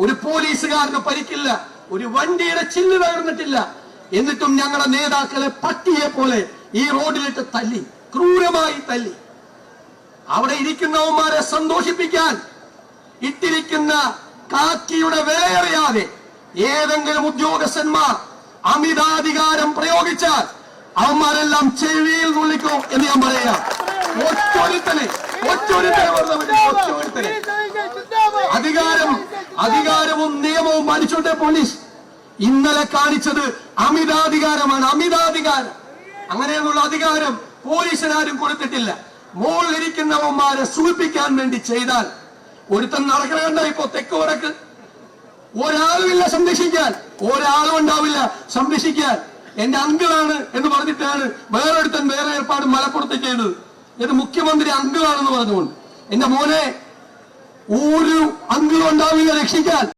ഒരു പോലീസുകാരന് പരിക്കില്ല, ഒരു വണ്ടിയുടെ ചില്ല് തകർന്നിട്ടില്ല. എന്നിട്ടും ഞങ്ങളുടെ നേതാക്കളെ പട്ടിയെ പോലെ ഈ റോഡിലിട്ട് തല്ലി, ക്രൂരമായി തല്ലി. അവിടെ ഇരിക്കുന്നവന്മാരെ സന്തോഷിപ്പിക്കാൻ ഇട്ടിരിക്കുന്ന കാക്കിയുടെ വിലയറിയാതെ ഏതെങ്കിലും ഉദ്യോഗസ്ഥന്മാർ അമിതാധികാരം പ്രയോഗിച്ചാൽ അവന്മാരെല്ലാം ചെവിയിൽ നുള്ളിക്കോ എന്ന് ഞാൻ പറയാം. ഒറ്റൊരുത്തനെ അധികാരവും നിയമവും പാലിച്ചോട്ടെ പോലീസ്. ഇന്നലെ കാണിച്ചത് അമിതാധികാരമാണ്, അമിതാധികാരം. അങ്ങനെയുള്ള അധികാരം പോലീസിനാരും കൊടുത്തിട്ടില്ല. മുകളിലിരിക്കുന്നവന്മാരെ സൂചിപ്പിക്കാൻ വേണ്ടി ചെയ്താൽ ഒരുത്തൻ നടക്കണ ഇപ്പോ തെക്ക് വടക്ക് ഒരാളുമില്ല സംരക്ഷിക്കാൻ, ഒരാളും ഉണ്ടാവില്ല സംരക്ഷിക്കാൻ. എന്റെ അങ്കിളാണ് എന്ന് പറഞ്ഞിട്ടാണ് വേറൊരുത്തൻ വേറെ ഏർപ്പാട് മലപ്പുറത്ത് ചെയ്തത്. ഇത് മുഖ്യമന്ത്രി അങ്കിളാണെന്ന് പറഞ്ഞുകൊണ്ട്. എന്റെ മോനെ ഒരു അങ്കിളും ഉണ്ടാവില്ല രക്ഷിക്കാൻ.